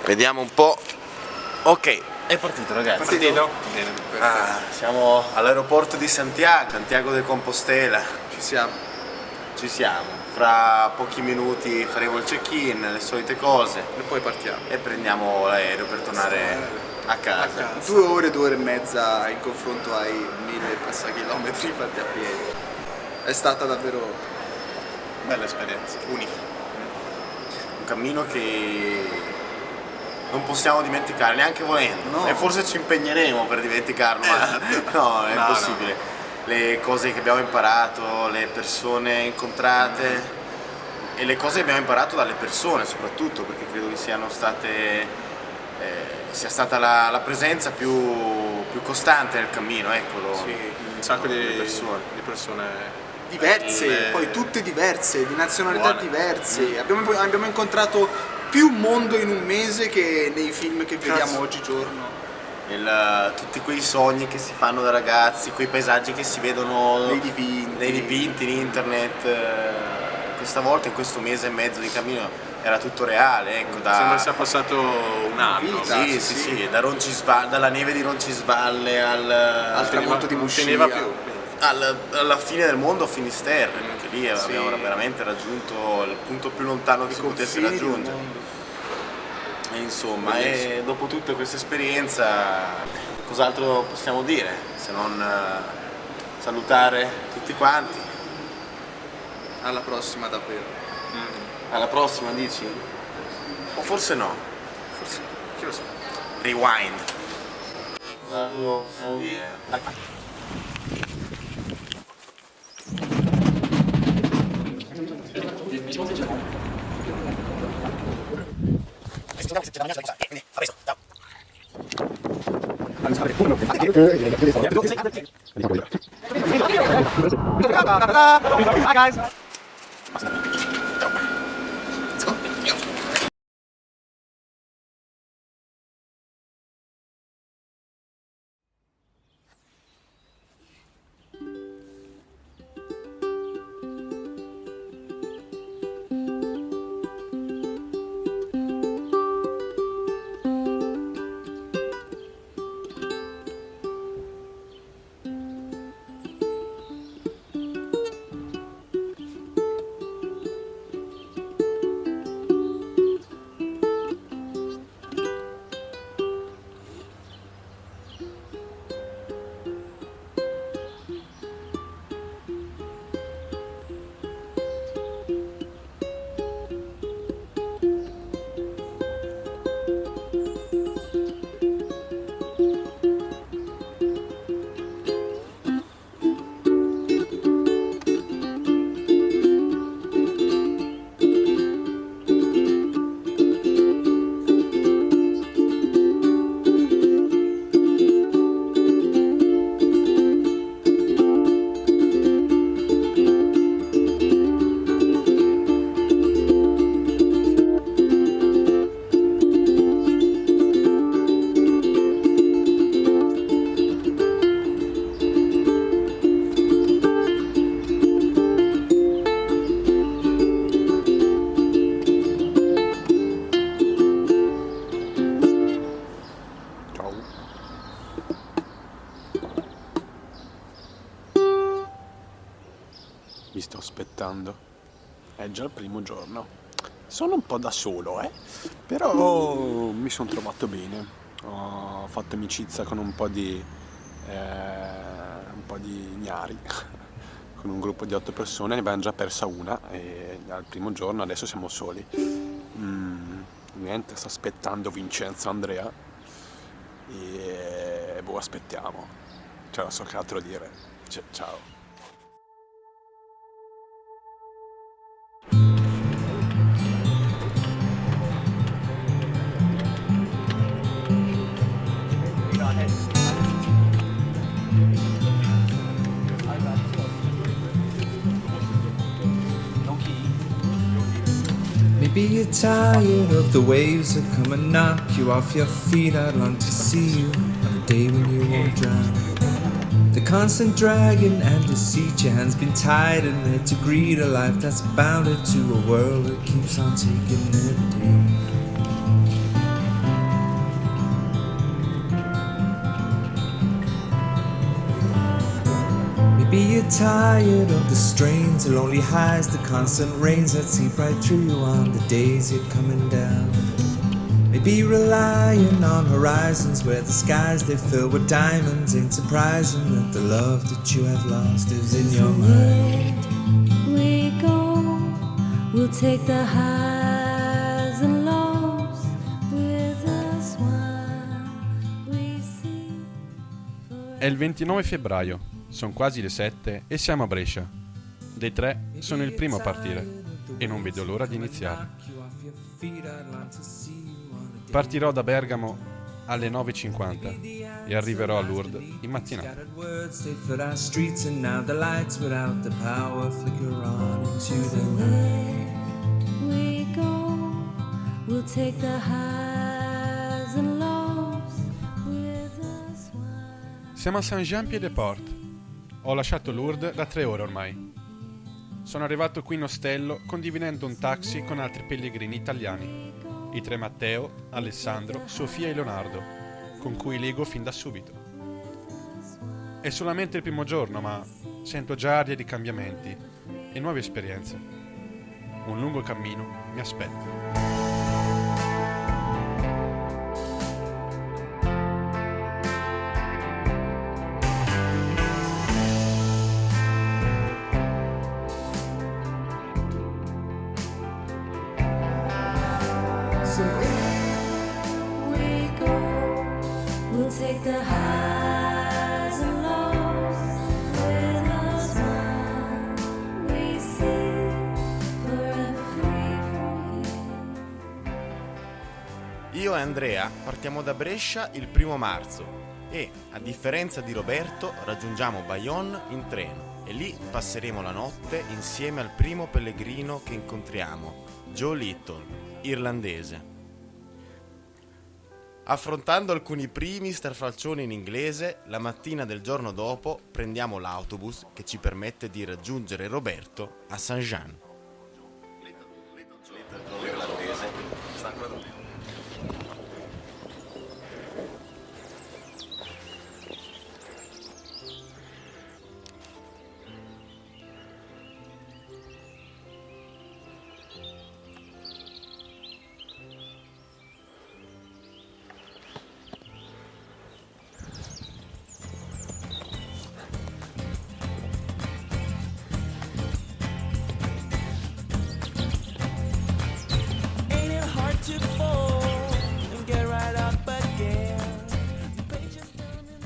Vediamo un po'. Ok, è partito ragazzi. Partito? Bene. Siamo all'aeroporto di Santiago de Compostela. Ci siamo. Fra pochi minuti faremo il check-in, le solite cose. E poi partiamo. E prendiamo l'aereo per tornare a casa. 2 ore, 2 ore e mezza in confronto ai 1000 e passa chilometri fatti a piedi. È stata davvero bella esperienza, unica. Un cammino che non possiamo dimenticare neanche volendo. No. E forse ci impegneremo per dimenticarlo, ma no, è impossibile. No. Le cose che abbiamo imparato, le persone incontrate e le cose che abbiamo imparato dalle persone soprattutto, perché credo che sia stata la presenza più costante nel cammino, eccolo. Sì, un sacco di persone diverse, poi tutte diverse, di nazionalità diverse. Abbiamo incontrato più mondo in un mese che nei film che vediamo oggigiorno. Tutti quei sogni che si fanno da ragazzi, quei paesaggi che si vedono nei dipinti in internet. Questa volta, in questo mese e mezzo di cammino, era tutto reale, ecco. Sembra sia passato un anno. Sì, dalla neve di Roncisvalle al tramonto di Muscia, alla fine del mondo, a Finisterre, perché lì abbiamo veramente raggiunto il punto più lontano che si potesse raggiungere. E insomma, dopo tutta questa esperienza, cos'altro possiamo dire se non salutare tutti quanti? Alla prossima davvero. Alla prossima dici? O forse no? Forse, chi lo sa. Rewind. Vi sto aspettando. È già il primo giorno. Sono un po' da solo, però mi sono trovato bene. Ho fatto amicizia con un po' di gnari, con un gruppo di 8 persone, ne abbiamo già persa una e al primo giorno adesso siamo soli. Niente, sto aspettando Vincenzo Andrea e aspettiamo. Non so che altro dire. Ciao. Maybe you're tired of the waves that come and knock you off your feet. I'd long to see you on a day when you won't drown. The constant dragging and deceit, your hands been tied and led to greed, a life that's bounded to a world that keeps on taking every day. Maybe you're tired of the strains, the lonely highs, the constant rains that seep right through you on the days you're coming down. Maybe relying on horizons where the skies they fill with diamonds. Ain't surprising that the love that you have lost is in your mind. We go, we'll take the highs and lows with us while we see. È il 29 febbraio, sono quasi le 7 e siamo a Brescia. Dei tre sono il primo a partire e non vedo l'ora di iniziare. Partirò da Bergamo alle 9:50 e arriverò a Lourdes in mattinata. We go, we'll take the highs and lows with us while. Siamo a Saint-Jean-Pied-de-Port. Ho lasciato Lourdes da 3 ore ormai. Sono arrivato qui in ostello condividendo un taxi con altri pellegrini italiani, i tre Matteo, Alessandro, Sofia e Leonardo, con cui lego fin da subito. È solamente il primo giorno, ma sento già aria di cambiamenti e nuove esperienze. Un lungo cammino mi aspetta. We go, we'll take the highs and lows with us while we see forever free from here. Io e Andrea partiamo da Brescia il 1 marzo e, a differenza di Roberto, raggiungiamo Bayonne in treno e lì passeremo la notte insieme al primo pellegrino che incontriamo, Joe Little, irlandese. Affrontando alcuni primi strafalcioni in inglese, la mattina del giorno dopo prendiamo l'autobus che ci permette di raggiungere Roberto a Saint-Jean.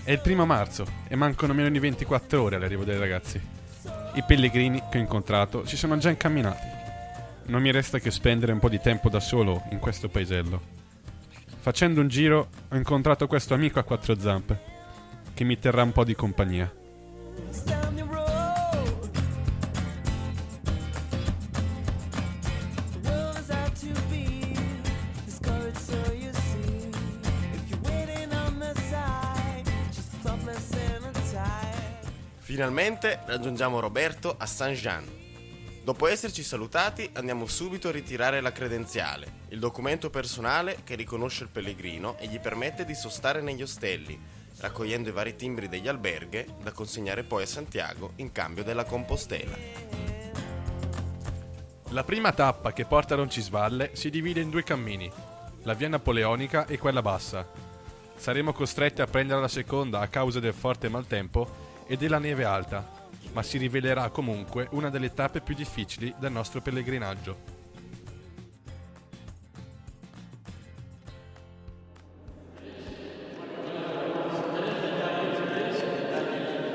È il 1 marzo e mancano meno di 24 ore all'arrivo dei ragazzi. I pellegrini che ho incontrato si sono già incamminati. Non mi resta che spendere un po' di tempo da solo in questo paesello. Facendo un giro ho incontrato questo amico a quattro zampe che mi terrà un po' di compagnia. Finalmente raggiungiamo Roberto a Saint-Jean. Dopo esserci salutati andiamo subito a ritirare la credenziale, il documento personale che riconosce il pellegrino e gli permette di sostare negli ostelli, raccogliendo i vari timbri degli alberghi da consegnare poi a Santiago in cambio della Compostela. La prima tappa che porta a Roncisvalle si divide in due cammini, la via napoleonica e quella bassa. Saremo costretti a prendere la seconda a causa del forte maltempo e della neve alta, ma si rivelerà comunque una delle tappe più difficili del nostro pellegrinaggio.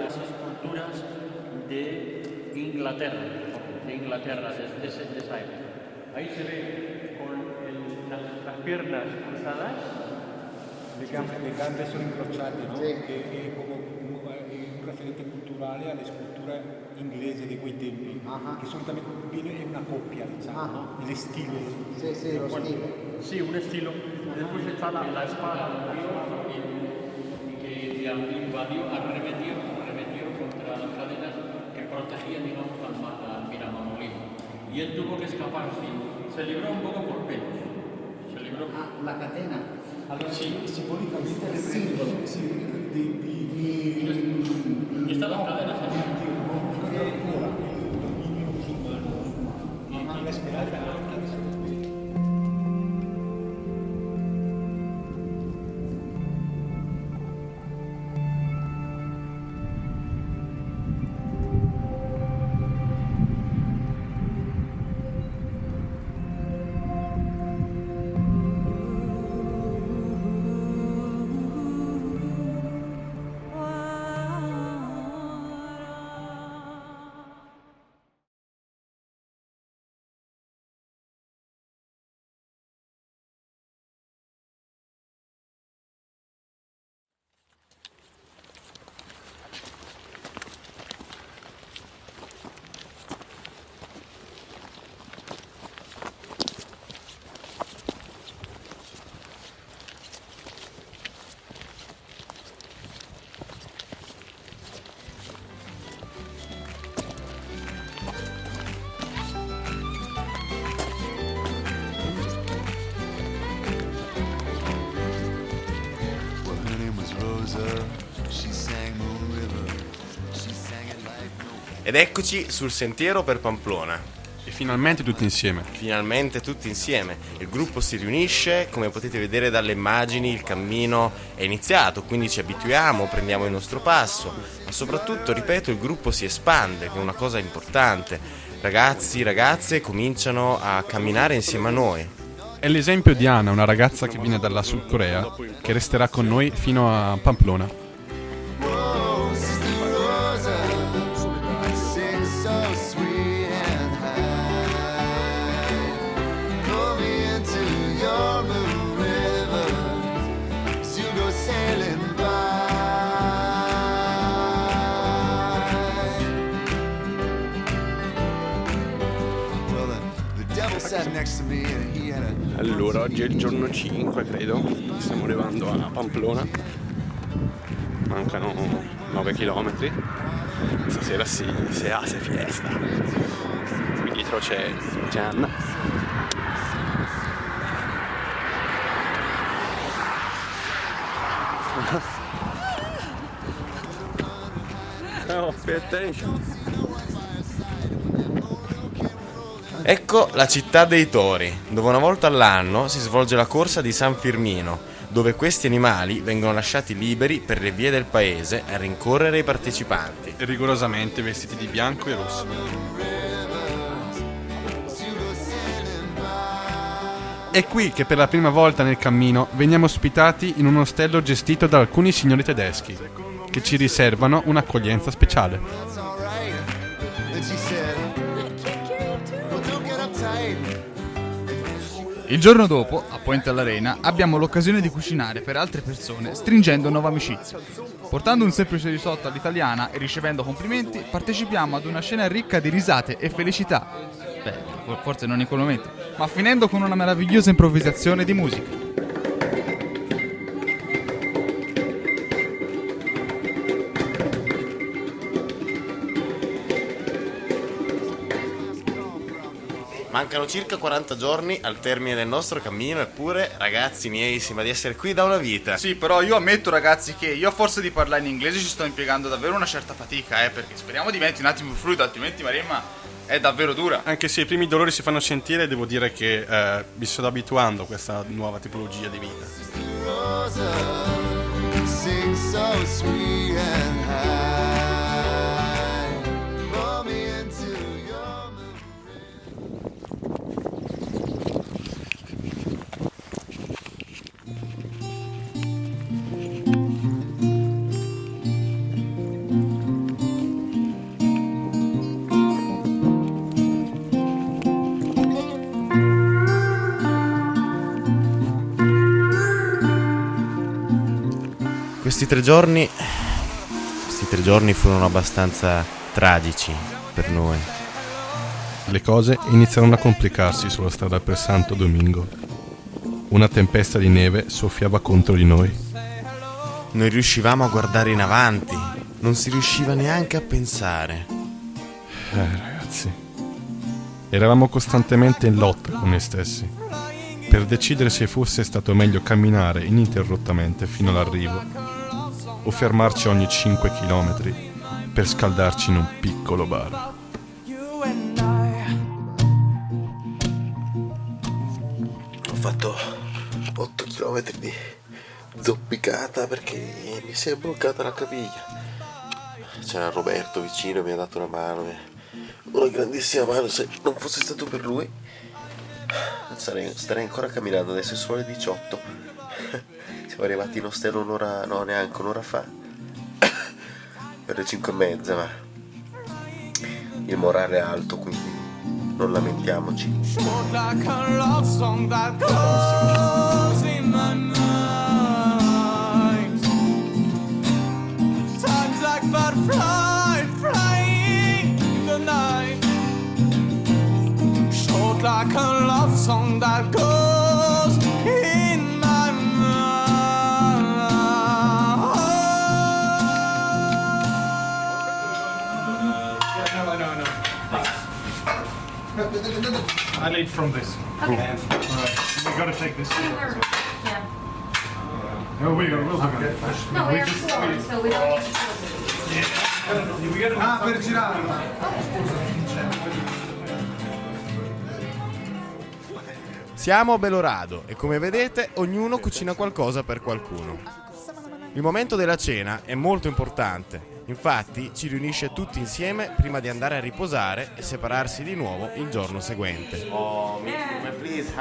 Esculturas de Inglaterra desde esa época. Ahí se ve con las piernas cruzadas. Le gambe sono incrociate, no? Sì. Che è come un referente culturale alle sculture inglesi di quei tempi, che solitamente viene una coppia, diciamo, no? El estilo. Sì, lo stile. Sí, un estilo. Después está la espada que arremetió contra las cadenas que protegían, digamos, al Miramamolino. Y él tuvo que escapar, sí. Se libró un poco por pelos. Se libró. La catena. Allora sì, simbolicamente riprende Y están las cadenas. è ancora il dominio musulmano e l'Esmeralda anche ad essere così. Ed eccoci sul sentiero per Pamplona. E finalmente tutti insieme. Finalmente tutti insieme. Il gruppo si riunisce, come potete vedere dalle immagini il cammino è iniziato, quindi ci abituiamo, prendiamo il nostro passo, ma soprattutto, ripeto, il gruppo si espande, che è una cosa importante. Ragazzi, ragazze cominciano a camminare insieme a noi. È l'esempio di Anna, una ragazza che viene dalla Sud Corea, che resterà con noi fino a Pamplona. Allora, oggi è il giorno 5, credo. Stiamo arrivando a Pamplona. Mancano 9 km. Stasera si hace fiesta. Qui dietro c'è Anna. Oh, pay attention. Ecco la città dei tori, dove una volta all'anno si svolge la corsa di San Firmino, dove questi animali vengono lasciati liberi per le vie del paese a rincorrere i partecipanti. Rigorosamente vestiti di bianco e rosso. È qui che per la prima volta nel cammino veniamo ospitati in un ostello gestito da alcuni signori tedeschi, che ci riservano un'accoglienza speciale. Il giorno dopo, a Pointe all'Arena, abbiamo l'occasione di cucinare per altre persone, stringendo nuova amicizia. Portando un semplice risotto all'italiana e ricevendo complimenti, partecipiamo ad una scena ricca di risate e felicità. Beh, forse non in quel momento, ma finendo con una meravigliosa improvvisazione di musica. Mancano circa 40 giorni al termine del nostro cammino, eppure, ragazzi miei, sembra di essere qui da una vita. Sì, però io ammetto, ragazzi, che io a forza di parlare in inglese ci sto impiegando davvero una certa fatica, perché speriamo diventi un attimo più fluido, altrimenti Maremma è davvero dura. Anche se i primi dolori si fanno sentire, devo dire che mi sto abituando a questa nuova tipologia di vita. Questi tre giorni furono abbastanza tragici per noi. Le cose iniziarono a complicarsi sulla strada per Santo Domingo. Una tempesta di neve soffiava contro di noi. Non riuscivamo a guardare in avanti, non si riusciva neanche a pensare. Ragazzi, eravamo costantemente in lotta con noi stessi, per decidere se fosse stato meglio camminare ininterrottamente fino all'arrivo o fermarci ogni 5 chilometri per scaldarci in un piccolo bar. Ho fatto 8 km di zoppicata perché mi si è bloccata la caviglia. C'era Roberto vicino, mi ha dato una mano, una grandissima mano. Se non fosse stato per lui starei ancora camminando. Adesso sono le 18. Siamo arrivati in ostello un'ora, no, neanche un'ora fa, per le 5:30, ma il morale è alto, quindi non lamentiamoci. Like a love song that goes in my mind. No. I lead from this. Okay. And, we gotta take this. Yeah. No, we'll do it. No, we are four, so we don't need to. Per girare. Siamo a Belorado e come vedete ognuno cucina qualcosa per qualcuno. Il momento della cena è molto importante, infatti ci riunisce tutti insieme prima di andare a riposare e separarsi di nuovo il giorno seguente. Oh, please.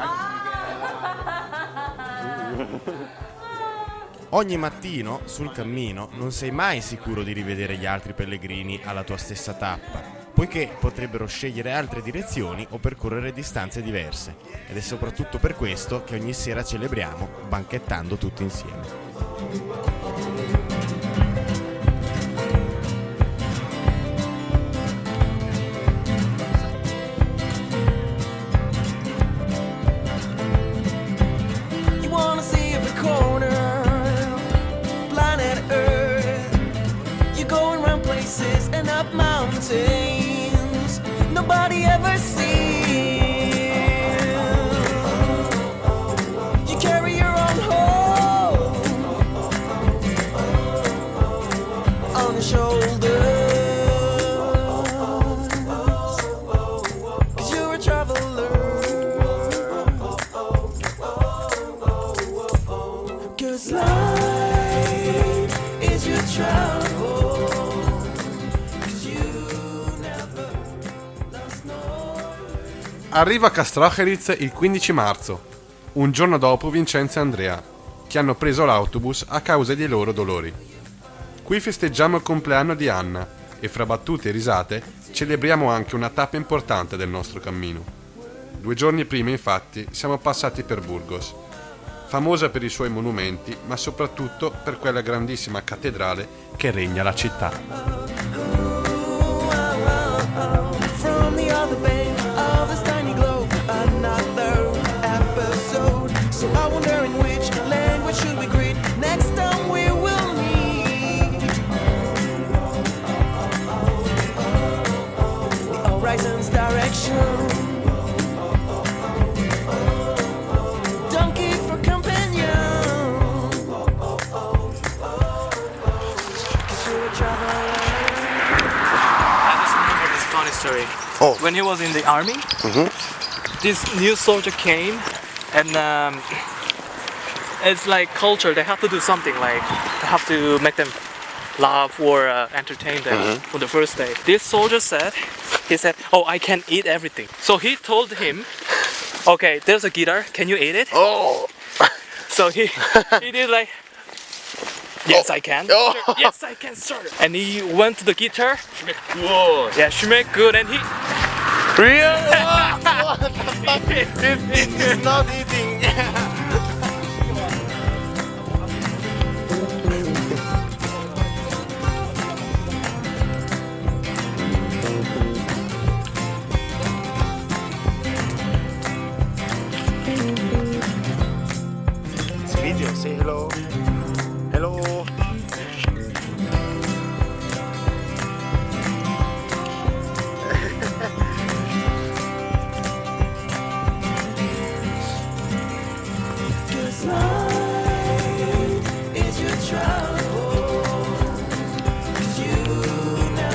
Ogni mattino sul cammino non sei mai sicuro di rivedere gli altri pellegrini alla tua stessa tappa, poiché potrebbero scegliere altre direzioni o percorrere distanze diverse, ed è soprattutto per questo che ogni sera celebriamo banchettando tutti insieme. You wanna see every corner, planet Earth. You're going around places and up mountains nobody ever sees. You carry your own home on your shoulders, 'cause you're a traveler. 'Cause life is your travel. 'Cause you never lost no. Arriva a Castrocheritz il 15 marzo, un giorno dopo Vincenzo e Andrea, che hanno preso l'autobus a causa dei loro dolori. Qui festeggiamo il compleanno di Anna e fra battute e risate celebriamo anche una tappa importante del nostro cammino. 2 giorni prima, infatti, siamo passati per Burgos, famosa per i suoi monumenti, ma soprattutto per quella grandissima cattedrale che regna la città. From the other bank of this tiny globe, another episode. So I wonder in which language should we greet next time we will meet. The horizon's direction. Donkey for companion. 'Cause you're a traveler. I just remember this funny story. Oh. When he was in the army, this new soldier came, and it's like culture. They have to do something, like they have to make them laugh or entertain them for the first day. This soldier said, "Oh, I can eat everything." So he told him, "Okay, there's a guitar. Can you eat it?" Oh! So he did like, "Yes, I can. Oh. Sure. Yes, I can, sir." And he went to the guitar. Yeah, she made good, and he. Real? This is not eating. It's video, say hello. Hello. Life is your travel. 'Cause you never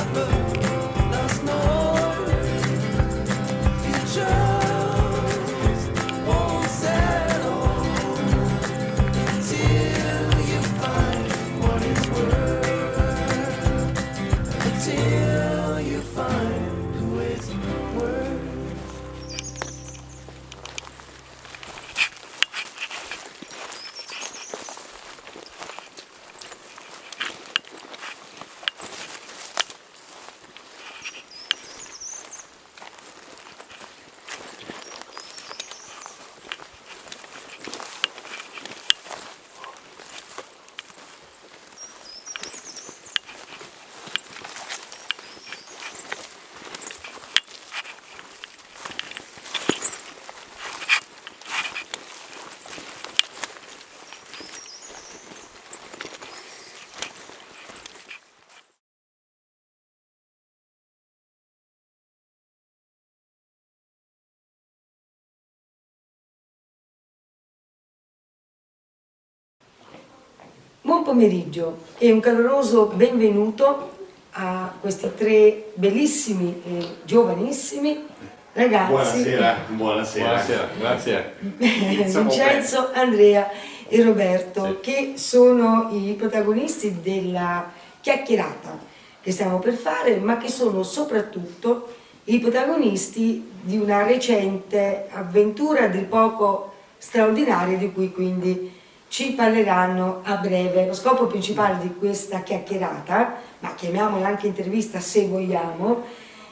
Buon pomeriggio e un caloroso benvenuto a questi 3 bellissimi e giovanissimi ragazzi. Buonasera, grazie. Vincenzo, Andrea e Roberto, che sono i protagonisti della chiacchierata che stiamo per fare, ma che sono soprattutto i protagonisti di una recente avventura a dir poco straordinaria, di cui quindi ci parleranno a breve. Lo scopo principale di questa chiacchierata, ma chiamiamola anche intervista se vogliamo,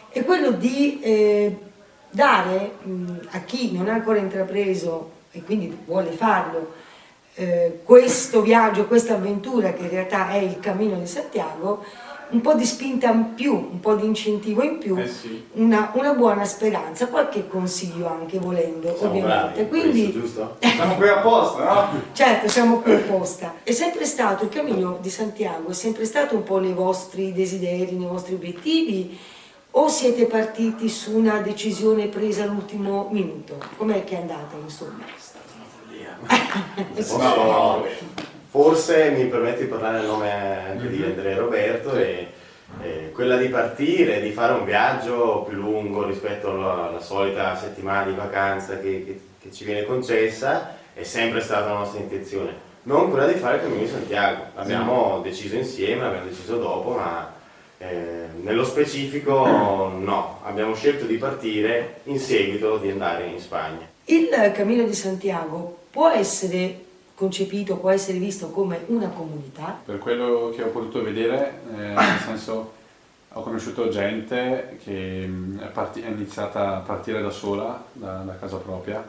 è quello di dare a chi non ha ancora intrapreso e quindi vuole farlo questo viaggio, questa avventura che in realtà è il Cammino di Santiago, un po' di spinta in più, un po' di incentivo in più, una buona speranza, qualche consiglio anche volendo, Siamo ovviamente. bravi, Quindi giusto? Siamo qui apposta, no? certo, siamo qui apposta. È sempre stato il Cammino di Santiago, è sempre stato un po' nei vostri desideri, nei vostri obiettivi, o siete partiti su una decisione presa all'ultimo minuto? Com'è che è andata, insomma? No, forse mi permetti di parlare a nome anche di Andrea e Roberto, e quella di partire, di fare un viaggio più lungo rispetto alla solita settimana di vacanza che ci viene concessa, è sempre stata la nostra intenzione. Non quella di fare il Cammino di Santiago, l'abbiamo deciso insieme, l'abbiamo deciso dopo, ma nello specifico no, abbiamo scelto di partire in seguito di andare in Spagna. Il Cammino di Santiago può essere concepito, può essere visto come una comunità? Per quello che ho potuto vedere, nel senso, ho conosciuto gente che è iniziata a partire da sola, da casa propria,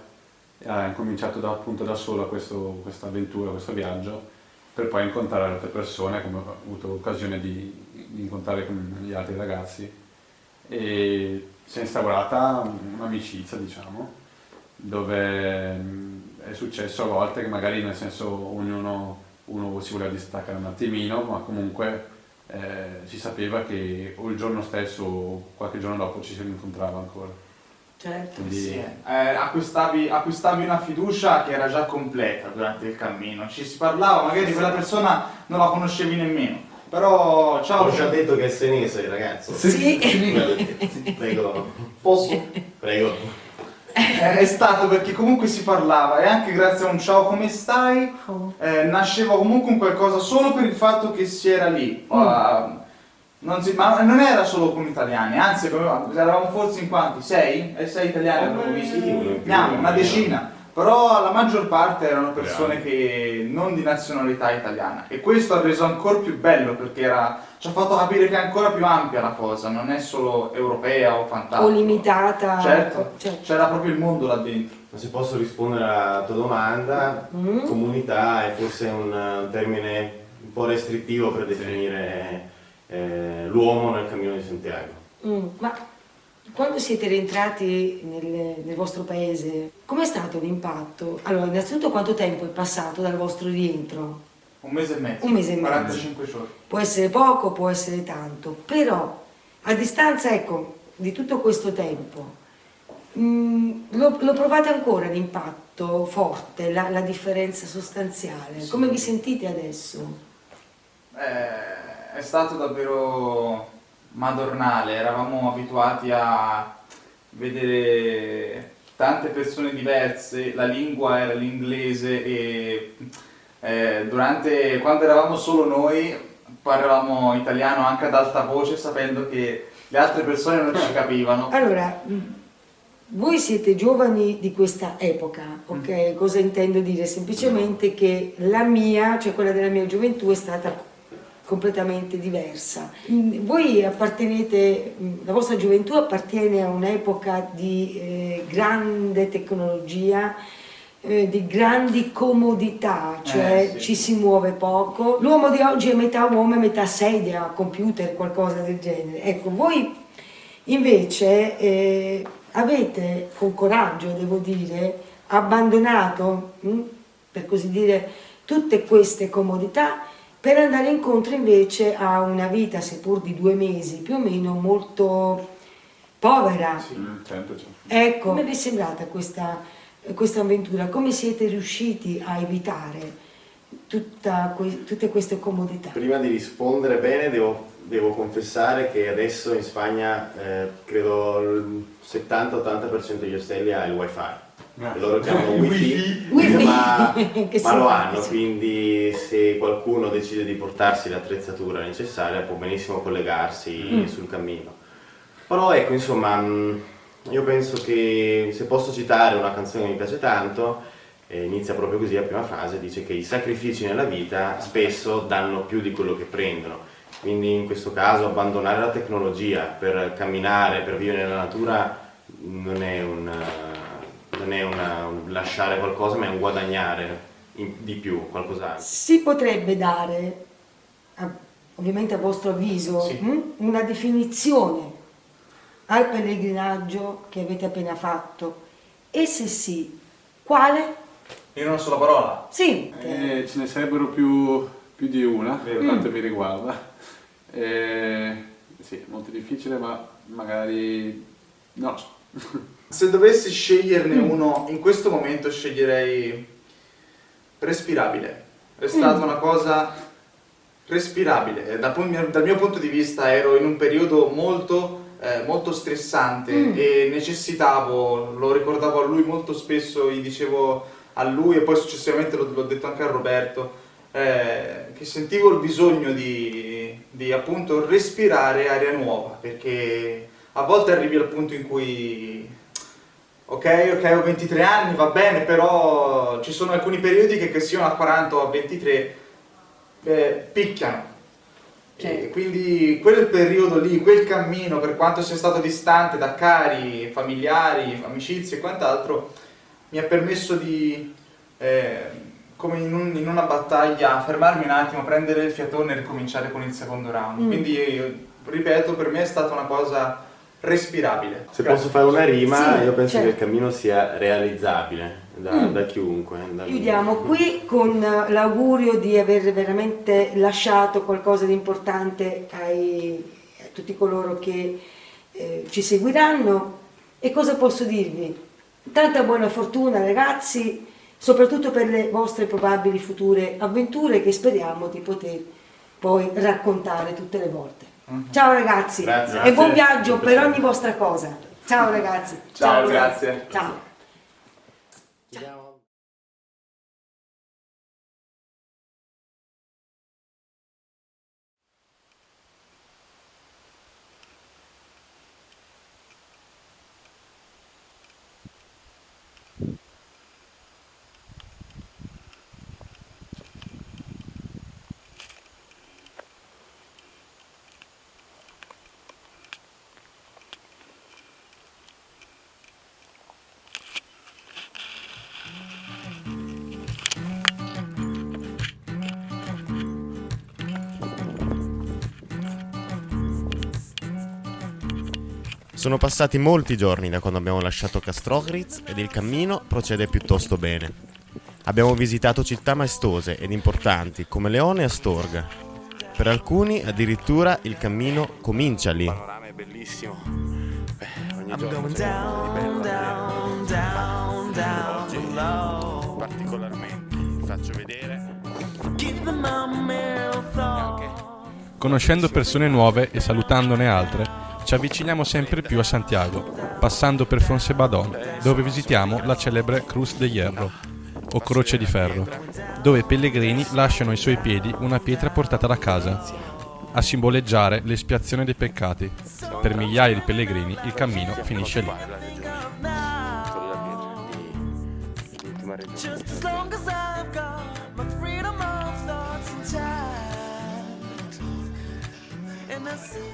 ha incominciato appunto da sola questa avventura, questo viaggio, per poi incontrare altre persone, come ho avuto occasione di incontrare con gli altri ragazzi, e si è instaurata un'amicizia, diciamo, dove è successo a volte che magari, nel senso, uno si voleva distaccare un attimino, ma comunque si sapeva che o il giorno stesso o qualche giorno dopo ci si rincontrava ancora. Certo. Quindi, acquistavi una fiducia che era già completa durante il cammino, ci si parlava, magari quella persona non la conoscevi nemmeno, però ciao. Ho già detto che è senese, ragazzo. Sì. Prego. Posso? Prego. È stato perché comunque si parlava, e anche grazie a un ciao come stai nasceva comunque un qualcosa solo per il fatto che si era lì. Ma non era solo con italiani, anzi eravamo forse in quanti? 6? 6 italiani abbiamo visto? Una decina. Però la maggior parte erano persone che non di nazionalità italiana, e questo ha reso ancora più bello, perché ci ha fatto capire che è ancora più ampia la cosa, non è solo europea o fantastica o limitata. Certo, c'era proprio il mondo là dentro. Ma se posso rispondere alla tua domanda, comunità è forse un termine un po' restrittivo per definire l'uomo nel Cammino di Santiago. Ma quando siete rientrati nel vostro paese, com'è stato l'impatto? Allora, innanzitutto quanto tempo è passato dal vostro rientro? 1 mese e mezzo. 1 mese e mezzo. 45 giorni. Può essere poco, può essere tanto, però a distanza, ecco, di tutto questo tempo, lo provate ancora l'impatto forte, la differenza sostanziale? Sì. Come vi sentite adesso? È stato davvero madornale, eravamo abituati a vedere tante persone diverse, la lingua era l'inglese, e quando eravamo solo noi parlavamo italiano anche ad alta voce, sapendo che le altre persone non ci capivano. Allora, voi siete giovani di questa epoca, ok? Cosa intendo dire? Semplicemente che la mia, cioè quella della mia gioventù, è stata completamente diversa. Voi appartenete, la vostra gioventù appartiene a un'epoca di grande tecnologia, di grandi comodità, cioè sì. ci si muove poco. L'uomo di oggi è metà uomo e metà sedia, computer, qualcosa del genere. Ecco, voi invece avete con coraggio, devo dire, abbandonato, per così dire, tutte queste comodità per andare incontro invece a una vita, seppur di 2 mesi più o meno, molto povera. Sì, certo. Ecco, come vi è sembrata questa avventura? Come siete riusciti a evitare tutte queste comodità. Prima di rispondere bene devo confessare che adesso in Spagna credo il 70-80% degli ostelli ha il wifi. Loro chiamano wifi, ma lo hanno, quindi se qualcuno decide di portarsi l'attrezzatura necessaria può benissimo collegarsi sul cammino. Però ecco, insomma, io penso che, se posso citare una canzone che mi piace tanto, inizia proprio così, la prima frase dice che i sacrifici nella vita spesso danno più di quello che prendono, quindi in questo caso abbandonare la tecnologia per camminare, per vivere nella natura non è un lasciare qualcosa, ma è un guadagnare di più, qualcos'altro. Si potrebbe dare, ovviamente a vostro avviso, una definizione al pellegrinaggio che avete appena fatto, e se sì, quale? In una sola parola? Sì. Ce ne sarebbero più di una, per quanto mi riguarda. Sì, è molto difficile, ma magari no. Se dovessi sceglierne uno, in questo momento sceglierei respirabile. È stata una cosa respirabile. Dal mio punto di vista ero in un periodo molto stressante e necessitavo, lo ricordavo a lui molto spesso, gli dicevo a lui e poi successivamente l'ho detto anche a Roberto, che sentivo il bisogno di appunto respirare aria nuova, perché a volte arrivi al punto in cui ok, ho 23 anni, va bene, però ci sono alcuni periodi che siano a 40 o a 23 picchiano. E quindi quel periodo lì, quel cammino, per quanto sia stato distante da cari, familiari, amicizie e quant'altro, mi ha permesso di, come in una battaglia, fermarmi un attimo, prendere il fiatone e ricominciare con il secondo round. Quindi, ripeto, per me è stata una cosa respirabile. Se posso fare una rima, io penso che il cammino sia realizzabile da chiunque. Chiudiamo qui con l'augurio di aver veramente lasciato qualcosa di importante a tutti coloro che ci seguiranno. E cosa posso dirvi? Tanta buona fortuna, ragazzi, soprattutto per le vostre probabili future avventure, che speriamo di poter poi raccontare tutte le volte. Ciao ragazzi, Grazie. e buon viaggio per ogni vostra cosa. Ciao ragazzi. Ciao, grazie. Ciao. Sono passati molti giorni da quando abbiamo lasciato Castrojeriz ed il cammino procede piuttosto bene. Abbiamo visitato città maestose ed importanti come Leone e Astorga. Per alcuni addirittura il cammino comincia lì. Il panorama è bellissimo. Ogni giorno c'è qualcosa di bello. Oggi particolarmente vi faccio vedere. Conoscendo persone nuove e salutandone altre, ci avviciniamo sempre più a Santiago, passando per Fonsebadón, dove visitiamo la celebre Cruz de Hierro, o Croce di Ferro, dove i pellegrini lasciano ai suoi piedi una pietra portata da casa, a simboleggiare l'espiazione dei peccati. Per migliaia di pellegrini il cammino finisce lì.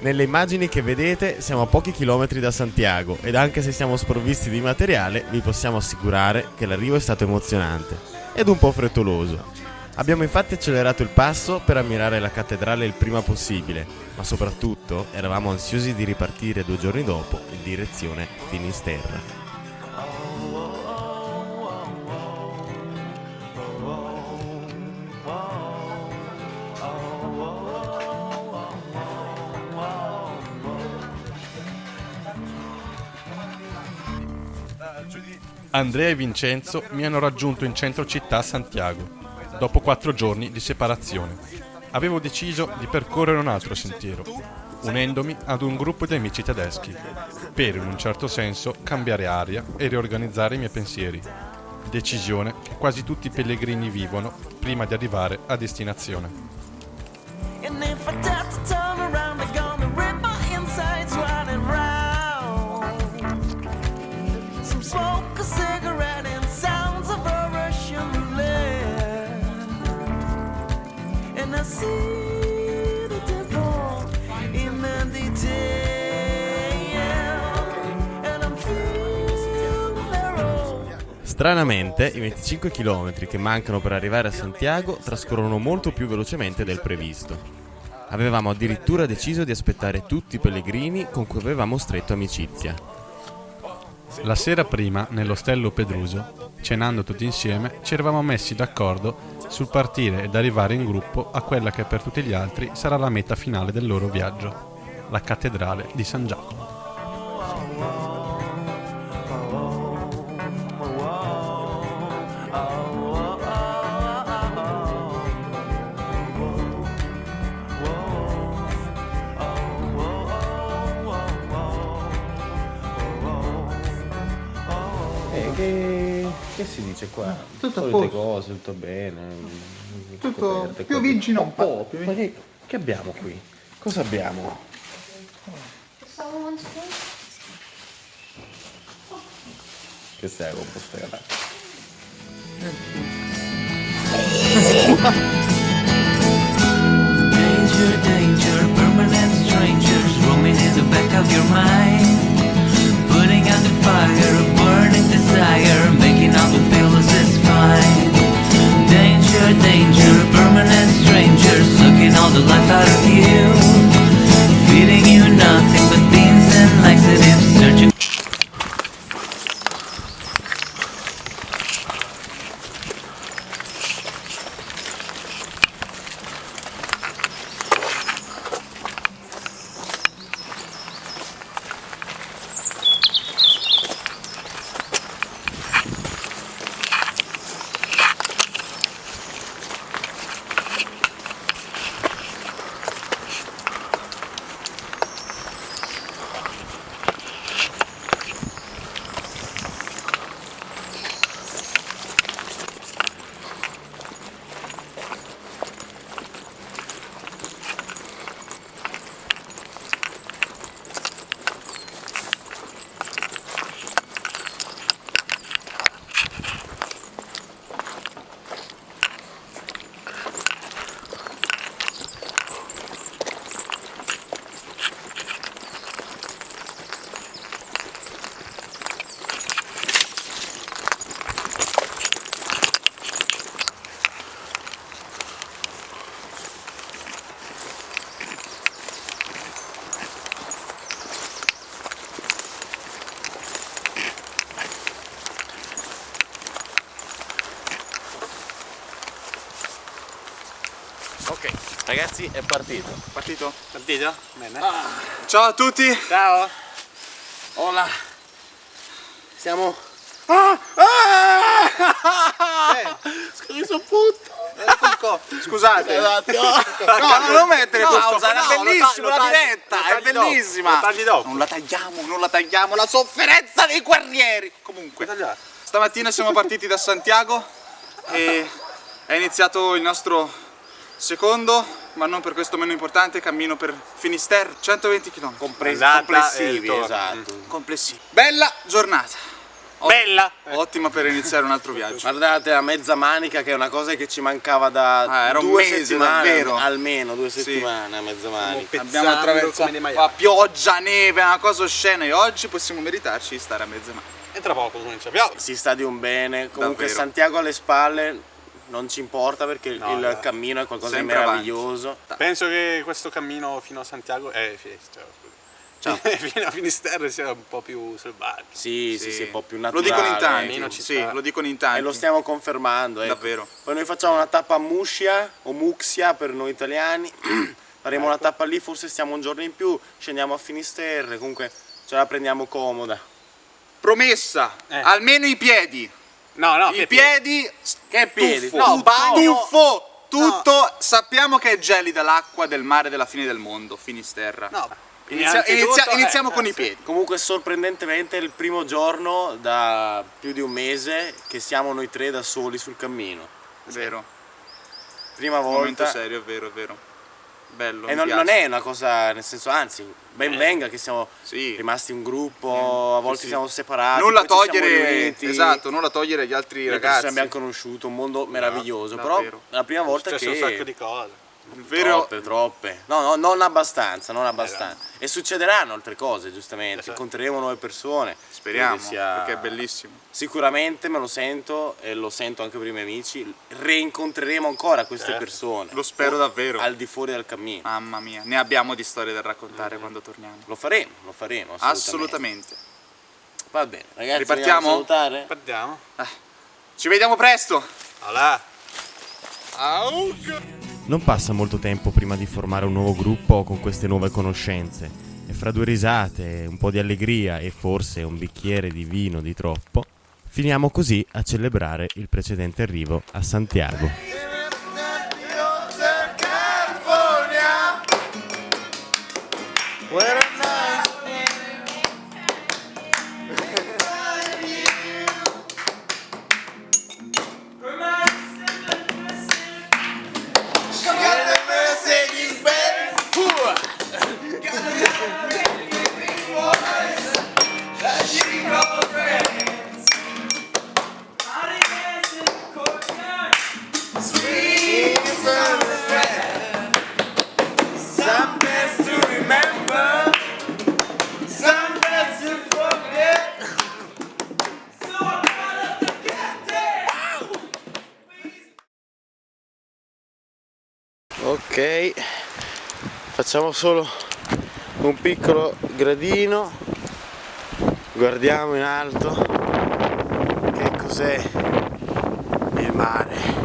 Nelle immagini che vedete siamo a pochi chilometri da Santiago ed anche se siamo sprovvisti di materiale vi possiamo assicurare che l'arrivo è stato emozionante ed un po' frettoloso. Abbiamo infatti accelerato il passo per ammirare la cattedrale il prima possibile, ma soprattutto eravamo ansiosi di ripartire 2 giorni dopo in direzione Finisterra. Andrea e Vincenzo mi hanno raggiunto in centro città a Santiago. dopo 4 giorni di separazione. Avevo deciso di percorrere un altro sentiero, unendomi ad un gruppo di amici tedeschi, per in un certo senso cambiare aria e riorganizzare i miei pensieri. Decisione che quasi tutti i pellegrini vivono prima di arrivare a destinazione. And if I dare to turn around, I'm gonna rip my insides running round. Some smoke, a cigarette, and sounds of a Russian roulette. And I see the devil in the detail. And I'm feeling narrow. Stranamente, i 25 km che mancano per arrivare a Santiago trascorrono molto più velocemente del previsto. Avevamo addirittura deciso di aspettare tutti i pellegrini con cui avevamo stretto amicizia. La sera prima, nell'ostello Pedruso, cenando tutti insieme, ci eravamo messi d'accordo sul partire ed arrivare in gruppo a quella che per tutti gli altri sarà la meta finale del loro viaggio, la cattedrale di San Giacomo. Che si dice qua? Tutto a Solite posto. cose, tutto bene. Tutto coperte, piovigina un po'. Ma che abbiamo qui? Cosa abbiamo? Che stai con postera? Danger, danger, permanent strangers roaming in the back of your mind. Putting out the fire of burning desire, making out the pillows is fine. Danger, danger, permanent strangers sucking all the life out of you, feeding you nothing but beans and laxatives, searching. Ok, ragazzi, è partito. Partito? Partito? Bene. Ciao a tutti. Ciao. Hola. Siamo... Scusi, sono punto. Scusate. No, non mettere questo. pausa, È bellissimo la diretta, è bellissima. Non la tagliamo, la sofferenza dei guerrieri. Comunque, stamattina siamo partiti da Santiago e è iniziato il nostro secondo, ma non per questo meno importante, cammino per Finisterre, 120 km. Complessivi, esatto. Complessivi. Bella giornata. Bella! Ottima per iniziare un altro viaggio. Guardate la mezza manica, che è una cosa che ci mancava da era un 2 mese, settimane, davvero. almeno 2 settimane, mezza manica. Abbiamo attraversato la pioggia, neve, una cosa oscena, e oggi possiamo meritarci di stare a mezza mano. E tra poco comincia a piovere. Si sta di un bene. Comunque Davvero. Santiago alle spalle non ci importa, perché il cammino è qualcosa Sempre di meraviglioso. Penso che questo cammino fino a Santiago fino a Finisterre sia un po' più selvaggio. Sì, un po' più Lo naturale. dicono in tanti, meno sì, città. lo dicono in tanti. E lo stiamo confermando, ecco. Davvero. Poi noi facciamo una tappa a Muscia, o Muxia per noi italiani. Faremo una tappa lì, forse stiamo un giorno in più, scendiamo a Finisterre, comunque ce la prendiamo comoda. Promessa, almeno i piedi. No, Che i piedi, Che piedi? tuffo, No, tutto, bagno. tutto, sappiamo che è gelida l'acqua del mare della fine del mondo, Finisterra. No, Iniziamo con i piedi. Comunque sorprendentemente è il primo giorno da più di un mese che siamo noi tre da soli sul cammino. Vero. Prima Momento volta. serio, è vero. Bello. E mi non piace. è una cosa, nel senso, anzi, ben venga che siamo rimasti un gruppo, a volte siamo separati. Nulla poi ci siamo togliere, riuniti. esatto, nulla togliere agli altri Le ragazzi. persone abbiamo conosciuto, un mondo meraviglioso, però davvero. è la prima volta che... un sacco di cose. Vero. Troppe. No, non abbastanza. E succederanno altre cose, giustamente. Incontreremo nuove persone. Speriamo, Credo sia- perché è bellissimo. Sicuramente me lo sento e lo sento anche per i miei amici. Reincontreremo ancora queste persone. Lo spero davvero. Al di fuori del cammino. Mamma mia, ne abbiamo di storie da raccontare quando torniamo. Lo faremo. Assolutamente. Va bene, ragazzi. Ripartiamo? vogliamo salutare? Partiamo. Ci vediamo presto. Alà. Non passa molto tempo prima di formare un nuovo gruppo con queste nuove conoscenze e fra due risate, un po' di allegria e forse un bicchiere di vino di troppo, finiamo così a celebrare il precedente arrivo a Santiago. Ok, facciamo solo un piccolo gradino, guardiamo in alto che cos'è il mare.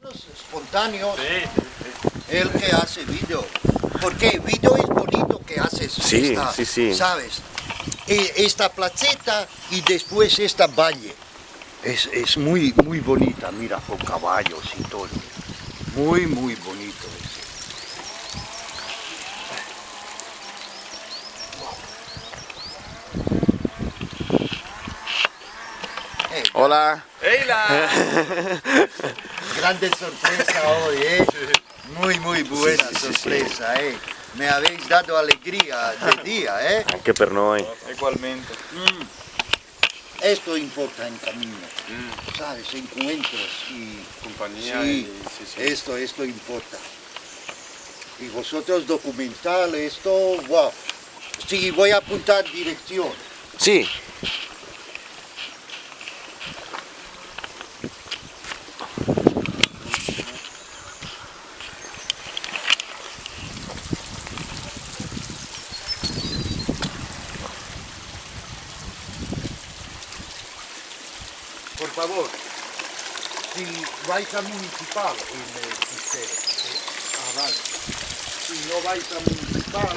Espontáneo el que hace video, porque el video es bonito que haces, Sí, sí. ¿sabes? Esta placeta y después esta valle es muy bonita, mira, con caballos y todo, muy bonito. Hola. Grande sorpresa hoy, muy buena sorpresa, Me habéis dado alegría de día, ¿eh? Anche per noi. Igualmente. Esto importa en camino, ¿sabes? Encuentros y compañía. Sí, Sí. esto importa. Y vosotros documental, esto, wow. Sí, voy a apuntar dirección. Sì. Por favor, si vais a municipal en el Quintero, vale. Si no vais a municipal,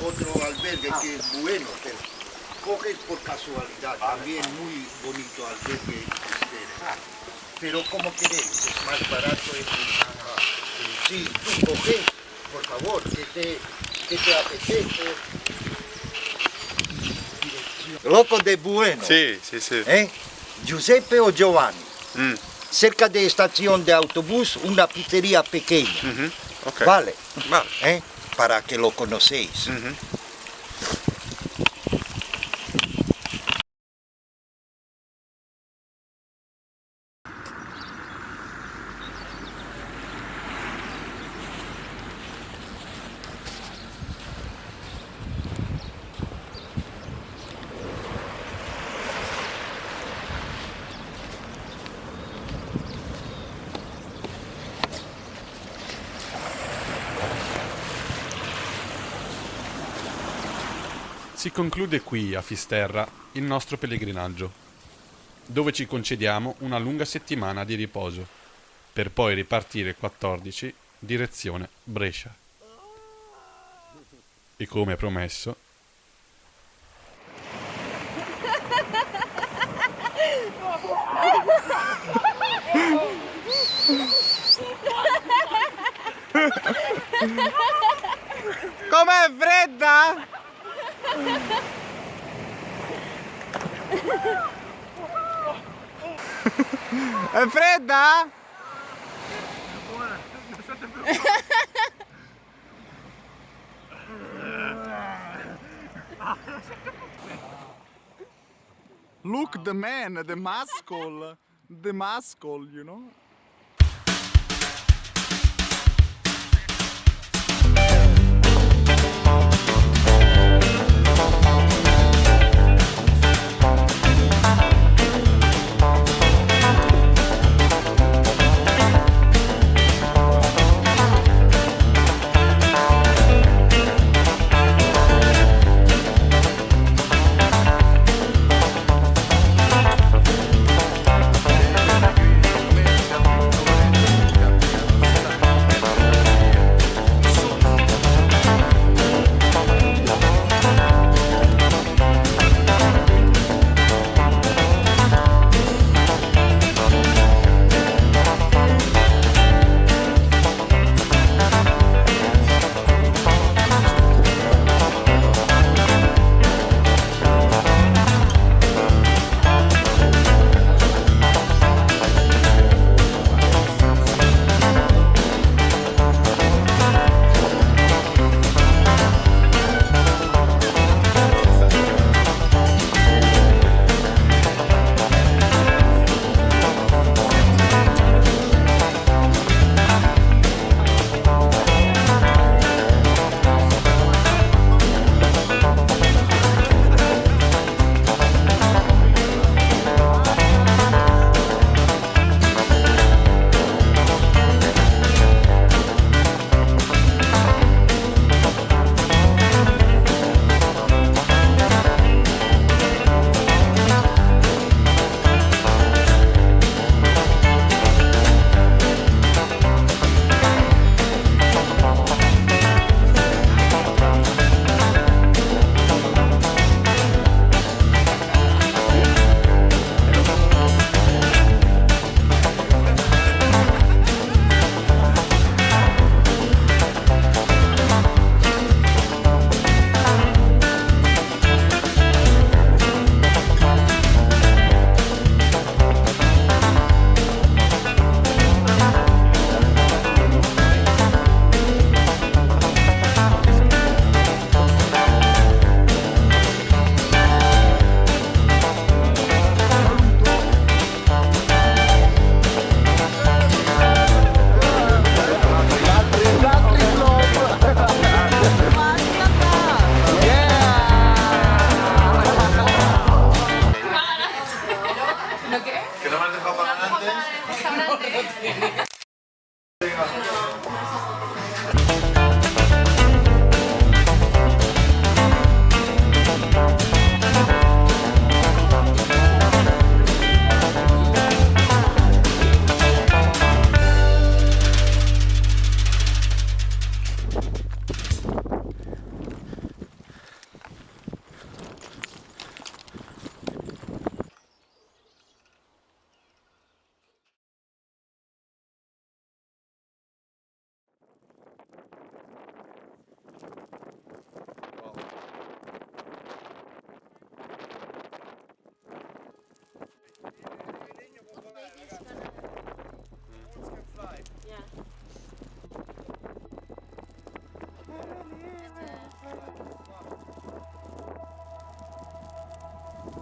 otro albergue que es bueno, pero coges por casualidad, también muy bonito albergue en Quintero. Pero como queréis, es más barato en municipal. Si tú coges, por favor, que te apetece. Loco de bueno. Sì. Giuseppe o Giovanni. Cerca de estación de autobús una pizzería pequeña. Ok. Vale. Para que lo conocéis. Si conclude qui a Fisterra il nostro pellegrinaggio, dove ci concediamo una lunga settimana di riposo, per poi ripartire il 14 direzione Brescia. E come promesso, Com'è fredda? È fredda? Look the man, the muscle, you know?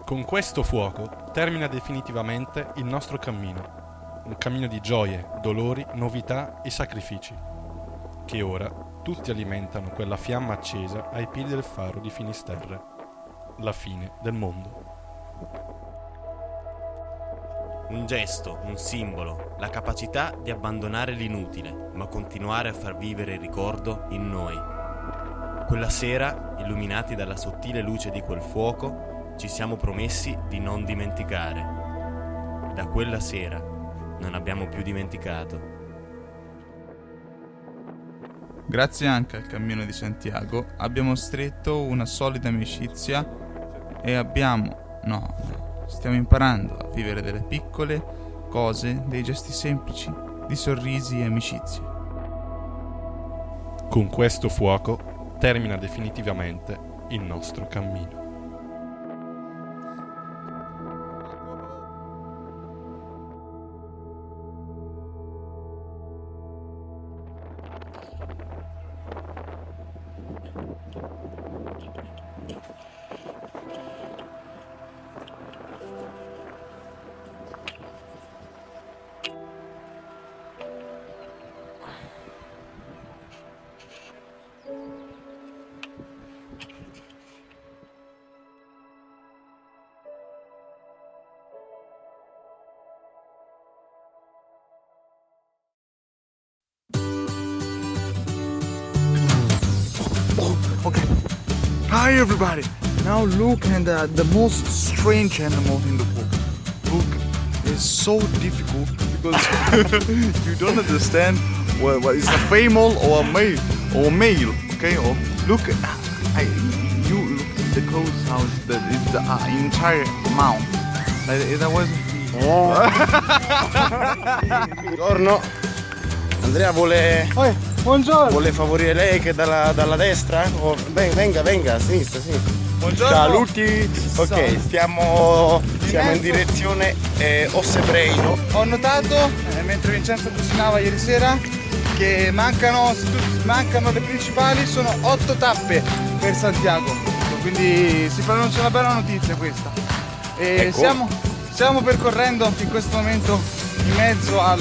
Con questo fuoco termina definitivamente il nostro cammino, un cammino di gioie, dolori, novità e sacrifici, che ora tutti alimentano quella fiamma accesa ai piedi del faro di Finisterre, la fine del mondo. Un gesto, un simbolo, la capacità di abbandonare l'inutile, ma continuare a far vivere il ricordo in noi. Quella sera, illuminati dalla sottile luce di quel fuoco, ci siamo promessi di non dimenticare. Da quella sera non abbiamo più dimenticato. Grazie anche al Cammino di Santiago abbiamo stretto una solida amicizia e stiamo imparando a vivere delle piccole cose, dei gesti semplici, di sorrisi e amicizie. Con questo fuoco termina definitivamente il nostro cammino. Hi everybody! Now look at the most strange animal in the book. Look, it's so difficult because you don't understand what is a female or a male, okay? Or look, you look at the close house that is the entire mouth. That wasn't. Buongiorno. Andrea vuole favorire lei che dalla destra? Venga, a sinistra. Buongiorno. Saluti. Ok, stiamo in direzione Ossebreno. Ho notato, mentre Vincenzo cucinava ieri sera, che mancano le principali, sono 8 tappe per Santiago. Quindi si pronuncia una bella notizia questa. E ecco. stiamo percorrendo in questo momento in mezzo a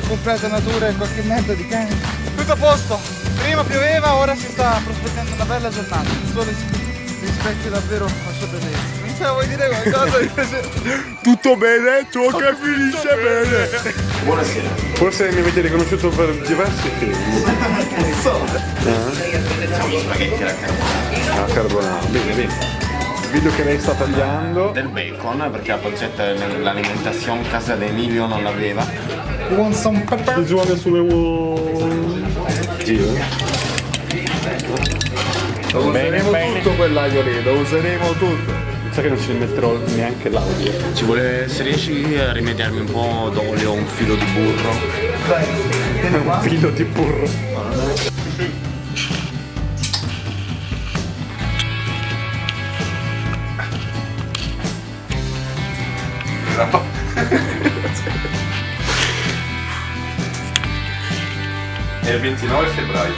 completa natura e qualche merda di cane. Tutto a posto, prima pioveva, ora si sta prospettando una bella giornata. Il sole si rispecchia davvero a sua bellezza. Non so, vuoi dire qualcosa? Tutto bene, ciò che finisce bene. Buonasera. Forse mi avete riconosciuto per diversi film. Siamo gli spaghetti alla carbonara. La carbonara, bene. Vedo che lei sta tagliando del bacon perché la proggetta l'alimentazione casa di Emilio non l'aveva. Want some pepper? Did you want sulle Lo useremo tutto quell'aglio lì, lo useremo tutto. Sa che non ci metterò neanche l'audio. Se riesci a rimediarmi un po' d'olio, un filo di burro. Un filo di burro. È il 29 febbraio,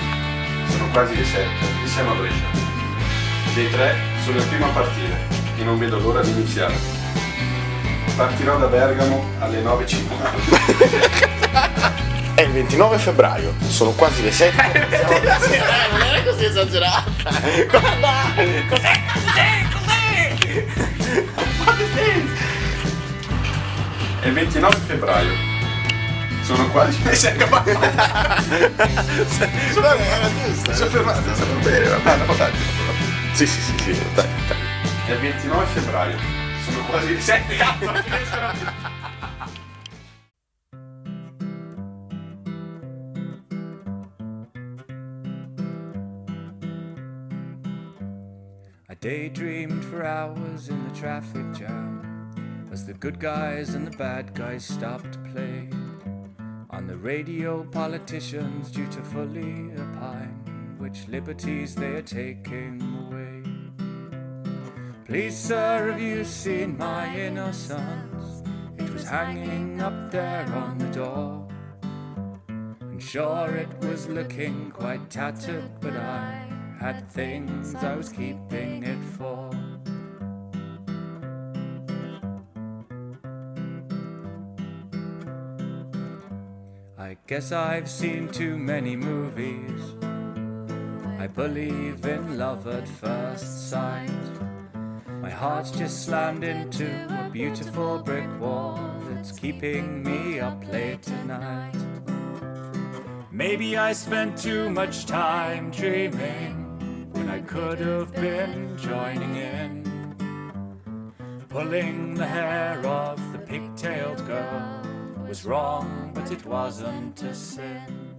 sono quasi le 7 e siamo a Brescia. Dei 3 sono il primo a partire e non vedo l'ora di iniziare. Partirò da Bergamo alle 9:50. È il 29 febbraio, sono quasi le 7. Non era così esagerata. Guarda! Cos'è? È il 29 febbraio, sono quasi le 7. Era giusto. Sono fermato, bene, va bene, taglio. Sì, taglio. È il 29 febbraio, sono quasi le 7, cazzo! I daydreamed for hours in the traffic jam as the good guys and the bad guys stopped to play. On the radio, politicians dutifully opine which liberties they are taking away. Please, sir, have you seen my innocence? It was hanging up there on the door. And sure, it was looking quite tattered, but I had things I was keeping it for. I guess I've seen too many movies. I believe in love at first sight. My heart's just slammed into a beautiful brick wall that's keeping me up late tonight. Maybe I spent too much time dreaming when I could have been joining in, pulling the hair off the pigtailed girl was wrong, but it wasn't a sin.